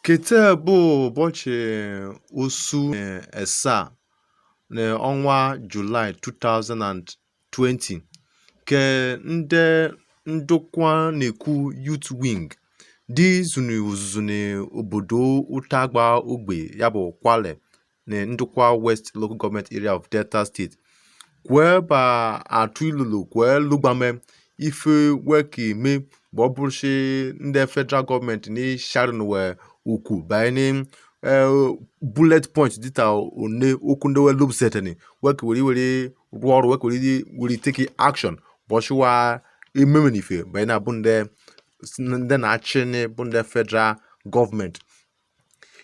Kete bụ ụbọchị osu esa n'ọnwa Julaị 2020 ke ndị Ndokwa NEKU Youth Wing dị zunu n'obodo Utagba Ogbe ya bụ Kwale na Ndokwa West Local Government Area of Delta State kwee ba atụ ilulu kwee lugbame ife weke me bụ ọ bụrụshi ndị federal gọọmenti na sharon wee ukwu banyere bullet point dịta one okwu ndị wee lụbsetani weke were rụọ ọrụ weke were take action bọchịwa ememenife banyere abụ ndị na-achị bụ ndị federal gọọmenti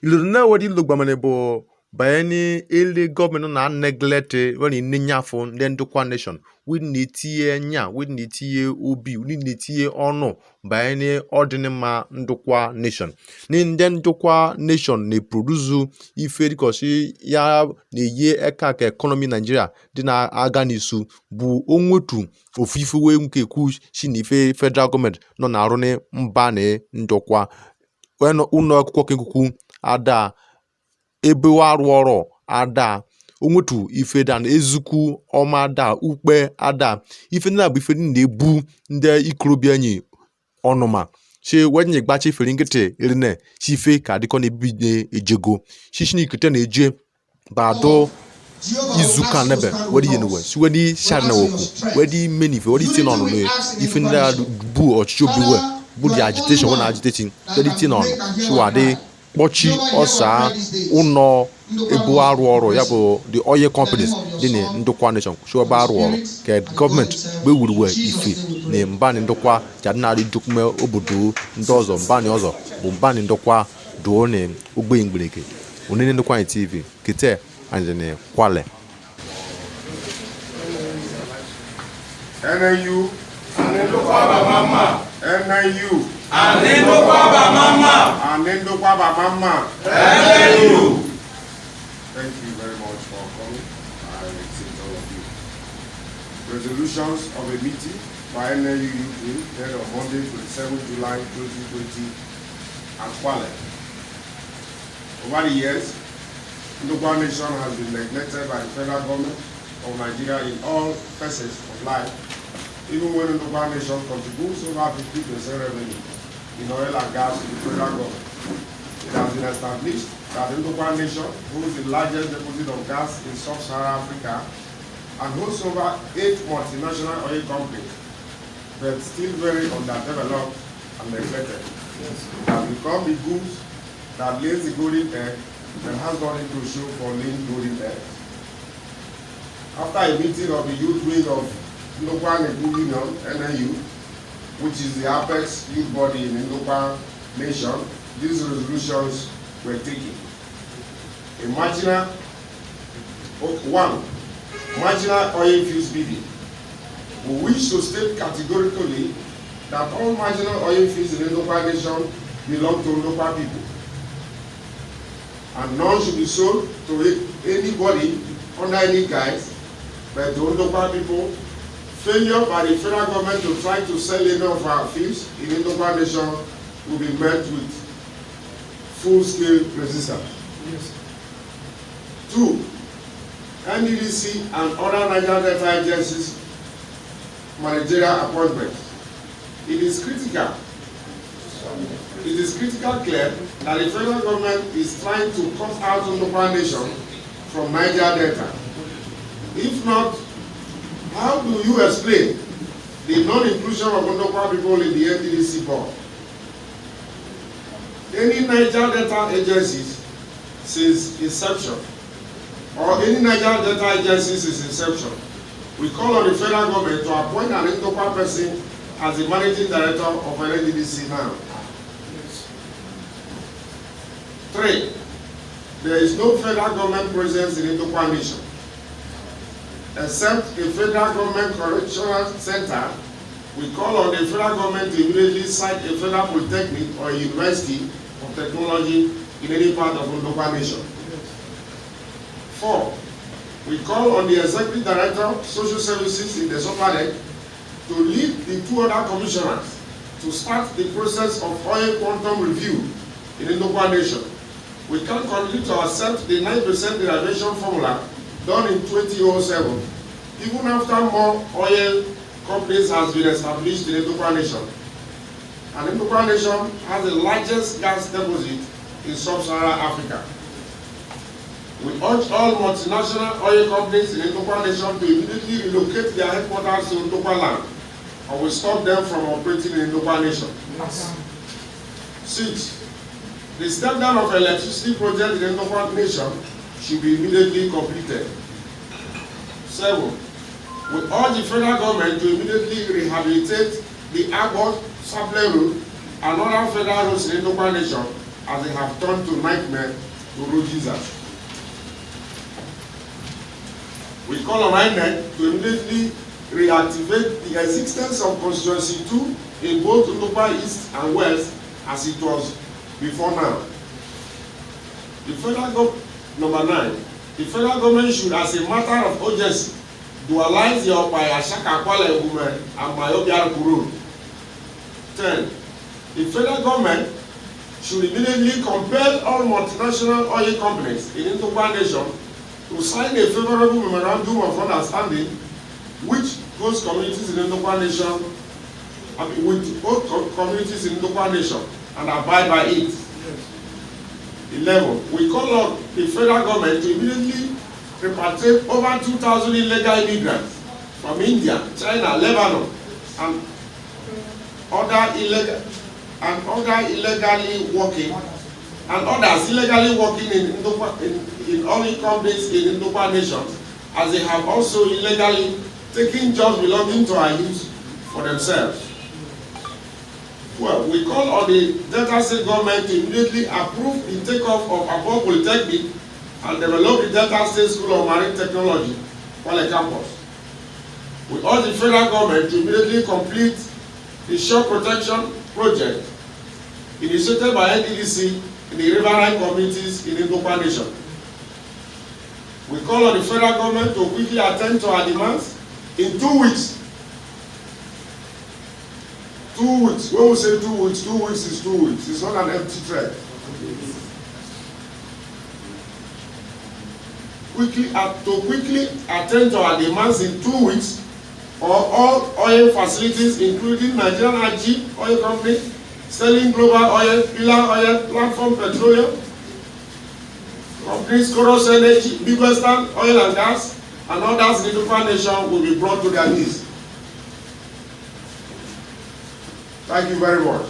iluru na wedi lugbamane bụ banyere ele gọọmenti na neglect when nyafụ ndị Ndokwa nation we na-etinye nya we na-etinye obi we na-etinye ọnụ banyere ọdịnịmma Ndokwa nation ndị Ndokwa nation na-eproduce ife dịkọsi ya na-eyi eka ka ekonomi Nigeria dị na-aga n'isu bụ onwetu ofufe wee nke ekwu si na ife federal gọọmenti nọ na-arụ na mba na Ndokwa ụlọ akwụkwọ kekukwu ada ebe arụ ọrụ ada onwetu ife da na ezukwu ọma da ukpe ada ife ndị na-abụ ife na-ebu ndị ikorobịa enyi ọnụma chi wenye gbachi fere nkịtị erine chi ife ka dịkọ na-ebibi ejego chichi n'ikete na-eje bado izuka nebe wedi yenuwe si wedi shar na woku wedi menife wedi tin ọnụ na ife ndị bụ ọchịchị obiwe bụ di agitation wena agitating wedi tin ọnụ chiwade kpọchi ọsa ụnọ ebu arụ ọrụ ya bụ the oil companies dị na Ndokwa nation chiwaba arụ ọrụ ka gọọmenti gbewuruwe ife na mbani Ndokwa jadi na-adị dokume obodo ndị ọzọ mbani ọzọ bụ mbani Ndokwa doo na ogbe mgbirike onene Ndokwa TV kete anyị na Kwale NEU Ndokwa ba mama NEU Ndokwa ba mama Ndokwa ba mama NEU. Thank you very much for coming. I accept all of you. Resolutions of a meeting by NEU Youth held on Monday, 27 July 2020 at Kwale. Over the years, Ndokwa nation has been neglected by the federal government of Nigeria in all facets of life, even when Ndokwa nation contributes over 50% revenue in oil and gas to the federal government. It has been established that the Ndokwa nation holds the largest deposit of gas in sub-Saharan Africa and hosts over 8 multinational oil companies, but still very underdeveloped and neglected. Yes. It has become the goose that lays the golden egg and has nothing to show for laying golden eggs. After a meeting of the youth wing of Ndokwa NEKU Union, NEU, which is the apex youth body in the Ndokwa nation, these resolutions were taken. Marginal oil fields bidding. We wish to state categorically that all marginal oil fields in the Ndokwa nation belong to Ndokwa people, and none should be sold to anybody under any guise, but to Ndokwa people. Failure by the federal government to try to sell any of our fields in the Ndokwa nation will be met with full-scale resistance. Yes. 2. NDDC and other Nigerian Delta agencies managerial appointments. It is critical clear that the federal government is trying to cut out Ndokwa Nation from Niger Delta. If not, how do you explain the non-inclusion of Ndokwa people in the NDDC board? Any Niger Delta agencies since inception, or any Niger Delta agency since inception, we call on the federal government to appoint an Ndokwa person as the managing director of an NDDC now. 3. There is no federal government presence in Ndokwa Nation, except a federal government correctional center. We call on the federal government to immediately cite a federal polytechnic or a university of technology in any part of Ndokwa Nation. 4. We call on the executive director of social services in the Sopade to lead the 2 other commissioners to start the process of oil quantum review in Ndokwa Nation. We can continue to accept the 9% derivation formula done in 2007, even after more oil companies has been established in Ndokwa Nation. And Ndokwa Nation has the largest gas deposit in sub-Saharan Africa. We urge all multinational oil companies in Ndokwa Nation to immediately relocate their headquarters to Ndokwa land, or we stop them from operating in Ndokwa Nation. 6. The step down of electricity project in Ndokwa Nation should be immediately completed. 7. We urge the federal government to immediately rehabilitate the Agbor Supply Road and other federal roads in Ndokwa Nation, as they have turned to nightmare to road users. We call on NEKU to immediately reactivate the existence of Constituency 2 in both Ndokwa East and West as it was before now. Number 9, the federal government should, as a matter of urgency, dualize the Opaya Shaka Kwale Women and Mayobia Kuru. 10. The federal government should immediately compel all multinational oil companies in Ndokwa Nation to sign a favorable memorandum of understanding which those communities in Ndokwa Nation, with both communities in Ndokwa Nation, and abide by it. 11. We call on the federal government to immediately repatriate over 2,000 illegal immigrants from India, China, Lebanon, and others illegally working in oil companies in Ndokwa Nation, as they have also illegally taken jobs belonging to our youth for themselves. Well, we call on the Delta State government to immediately approve the takeoff of Agbor Polytechnic and develop the Delta State School of Marine Technology, Kwale campus. We urge the federal government to immediately complete the shore protection project initiated by NDDC in the riverine communities in Ndokwa Nation. We call on the federal government to quickly attend to our demands in 2 weeks. 2 weeks. When we say 2 weeks, 2 weeks is 2 weeks. It's not an empty threat. To quickly attend to our demands in 2 weeks, or all oil facilities, including Nigerian IG Oil Company, Sterling Global Oil, Pillar Oil, Platform Petroleum, companies Coros Energy, Big Western Oil and Gas, and others in the Ndokwa Nation will be brought to their knees. Thank you very much.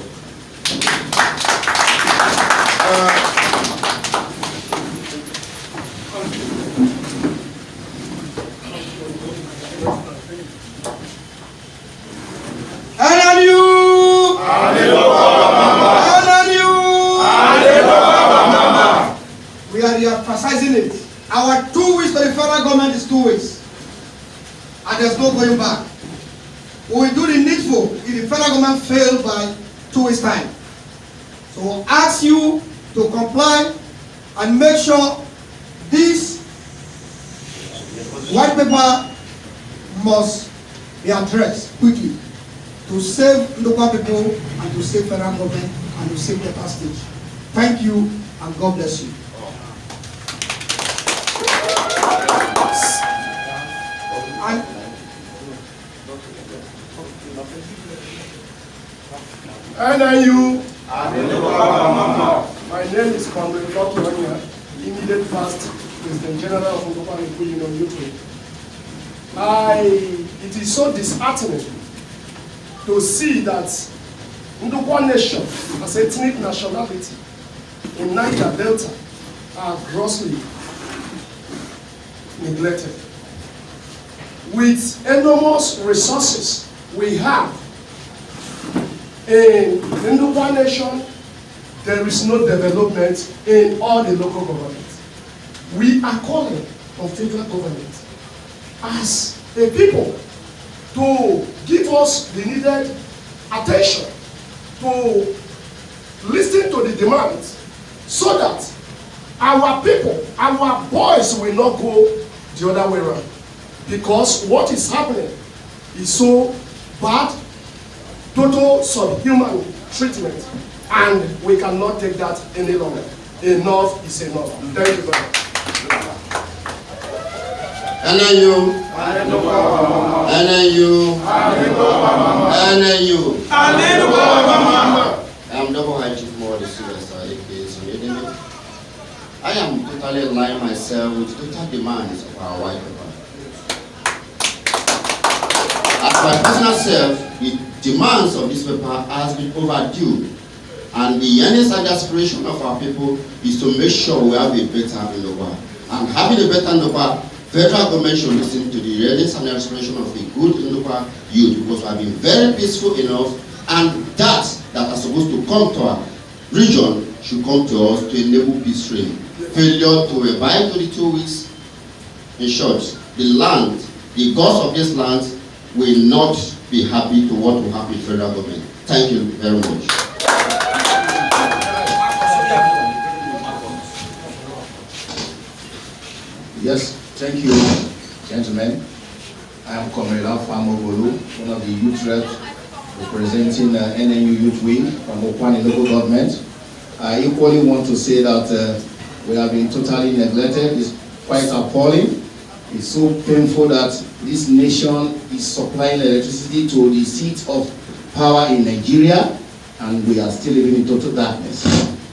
We are emphasizing it. Our 2 weeks to the federal government is 2 weeks. And there's no going back. We will do the needful if the federal government fails by 2 weeks' time. So we'll ask you to comply and make sure this white paper must be addressed quickly to save local people and to save federal government and to save the stage. Thank you and God bless you. NEU. My name is Comrade Ndokwa, immediate past President General of Ndokwa NEKU. It is so disheartening to see that Ndokwa nation as ethnic nationality in Niger Delta are grossly neglected. With enormous resources we have in the Ndokwa nation, there is no development in all the local governments. We are calling on federal government as a people to give us the needed attention, to listen to the demands, so that our people, our boys will not go the other way around. Because what is happening is so bad, total subhuman treatment, and we cannot take that any longer. Enough is enough. Thank you very much. NEU. NEU. NEU. I'm Ndokwa Chief More the CSI. I am totally aligning myself with total demands of our white people. As my personal self, the demands of this paper has been overdue, and the earnest aspiration of our people is to make sure we have a better Ndokwa. And having a better Ndokwa, federal government should listen to the earnest and aspiration of the good Ndokwa youth, because we have been very peaceful enough, and that are supposed to come to our region should come to us to enable peace reign. Failure to abide to the 2 weeks, in short, the land, the gods of this land will not be happy to what will happen in federal government. Thank you very much. Yes, thank you, gentlemen. I am Comrade Alpha Mogolu, one of the youth reps representing NEU Youth Wing from Okwani local government. I equally want to say that we have been totally neglected. It's quite appalling. It's so painful that this nation is supplying electricity to the seat of power in Nigeria, and we are still living in total darkness.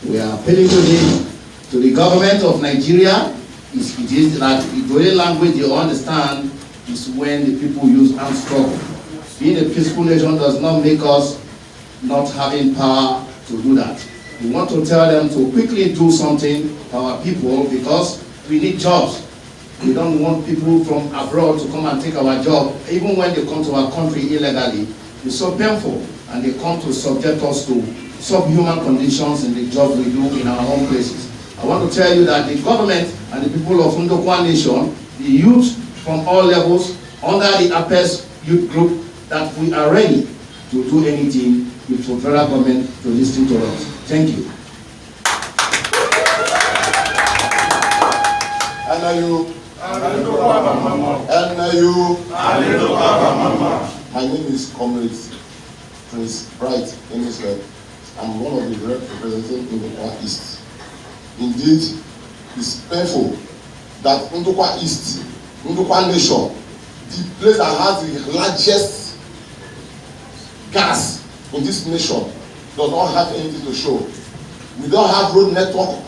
We are appealing today to the government of Nigeria. It is that the only language you understand is when the people use armed struggle. Being a peaceful nation does not make us not having power to do that. We want to tell them to quickly do something for our people, because we need jobs. We don't want people from abroad to come and take our job. Even when they come to our country illegally, it's so painful, and they come to subject us to subhuman conditions in the jobs we do in our own places. I want to tell you that the government and the people of Ndokwa Nation, the youth from all levels, under the APES youth group, that we are ready to do anything if the federal government to listen to us. Thank you. NEU. My name is Comrade Prince Bright in Israel. I'm one of the reps representing Ndokwa East. Indeed, it's painful that Ndokwa East, Ndokwa Nation, the place that has the largest gas in this nation, does not have anything to show. We don't have road network.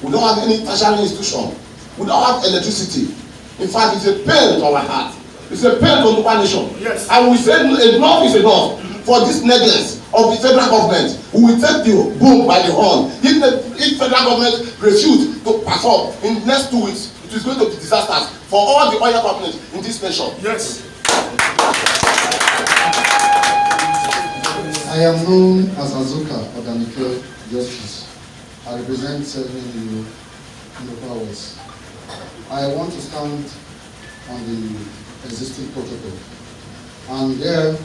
We don't have any tertiary institution. We don't have electricity. In fact, it's a pain to our heart. It's a pain to Ndokwa Nation. Yes. And we say enough is enough for this negligence of the federal government. We will take the bull by the horn. If federal government refuses to perform in the next 2 weeks, it is going to be disasters for all the oil companies in this nation. Yes. I am known as Azuka Odanike Justice. I represent 7 in Ndokwa West. I want to stand on the existing protocol. And there,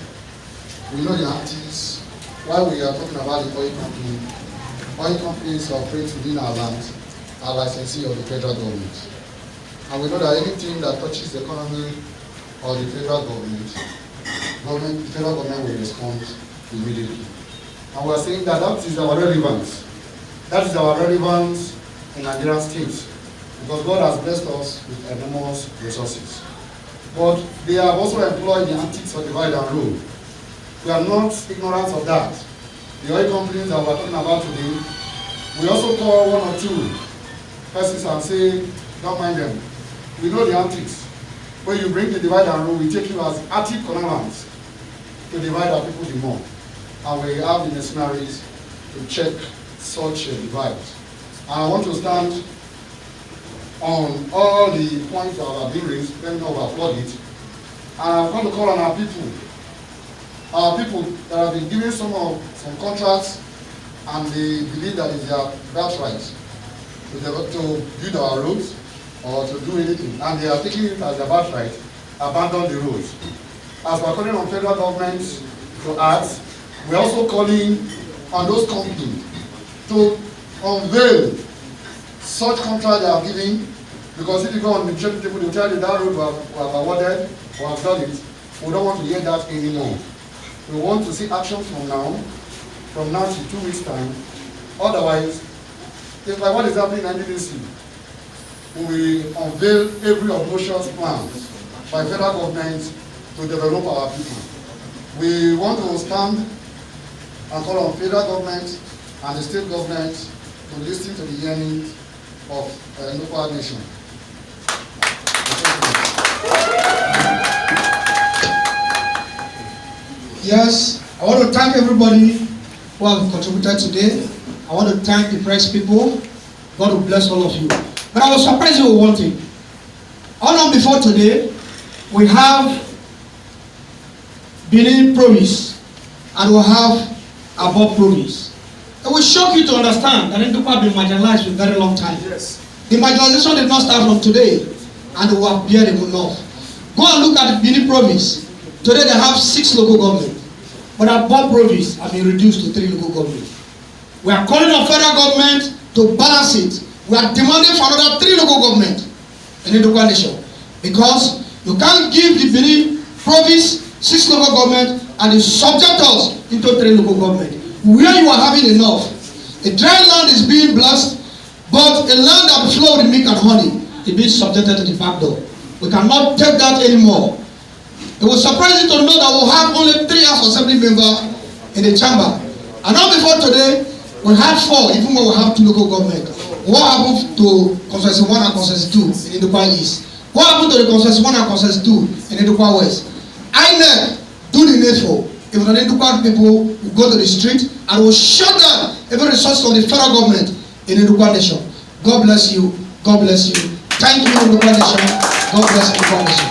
we know the antics. While we are talking about the oil companies operate within our land are licensee of the federal government. And we know that anything that touches the economy or the federal government, the federal government will respond immediately. And we are saying that that is our relevance. That is our relevance in Nigerian state, because God has blessed us with enormous resources. But they have also employed the antics of divide and rule. We are not ignorant of that. the oil companies that we're talking about today, we also call one or two persons and say, don't mind them. We know the antics. When you bring the divide and rule, we take you as active connivance to divide our people the more. And we have the mercenaries to check such a divide. And I want to stand on all the points that have been raised, let me know I've applaud it. And I want to call on our people that have been given some contracts and they believe that it's their birthright to build our roads or to do anything, and they are taking it as their birthright, abandon the roads. As we're calling on federal government to act, we're also calling on those companies to unveil such contract they are giving, because if you go on the negotiating table, they will tell you that road we have awarded or have done it. We don't want to hear that anymore. We want to see action from now to 2 weeks' time. Otherwise, it's like what is happening in NDDC. We will unveil every obnoxious plan by federal government to develop our people. We want to stand and call on federal government and the state government to listen to the yearnings of Ndokwa nation. Yes, I want to thank everybody who have contributed today. I want to thank the press people. God will bless all of you. But I was surprised with one thing. On before today, we have Benin province and we have above province. It will shock you to understand that Ndokwa have been marginalized for a very long time. Yes. The marginalization did not start from today, and we have bear them enough. Go and look at the Benin province. Today they have 6 local governments, but above province have been reduced to 3 local governments. We are calling on federal government to balance it. We are demanding for another 3 local governments in Ndokwa nation, because you can't give the Benin province 6 local governments and you subject us into 3 local governments. Where you are having enough. A dry land is being blessed, but a land that flows with milk and honey is being subjected to the back door. We cannot take that anymore. It will surprise you to know that we'll have only 3 House Assembly members in the chamber. And not before today, we had 4, even when we have 2 local governments. What happened to Constituency 1 and Constituency 2 in Ndokwa East? What happened to the Constituency 1 and Constituency 2 in Ndokwa West? INEC do the needful. If the Ndokwa people will go to the street and will shut down every resource of the federal government in Ndokwa nation. God bless you. God bless you. Thank you, Ndokwa nation. God bless Ndokwa nation.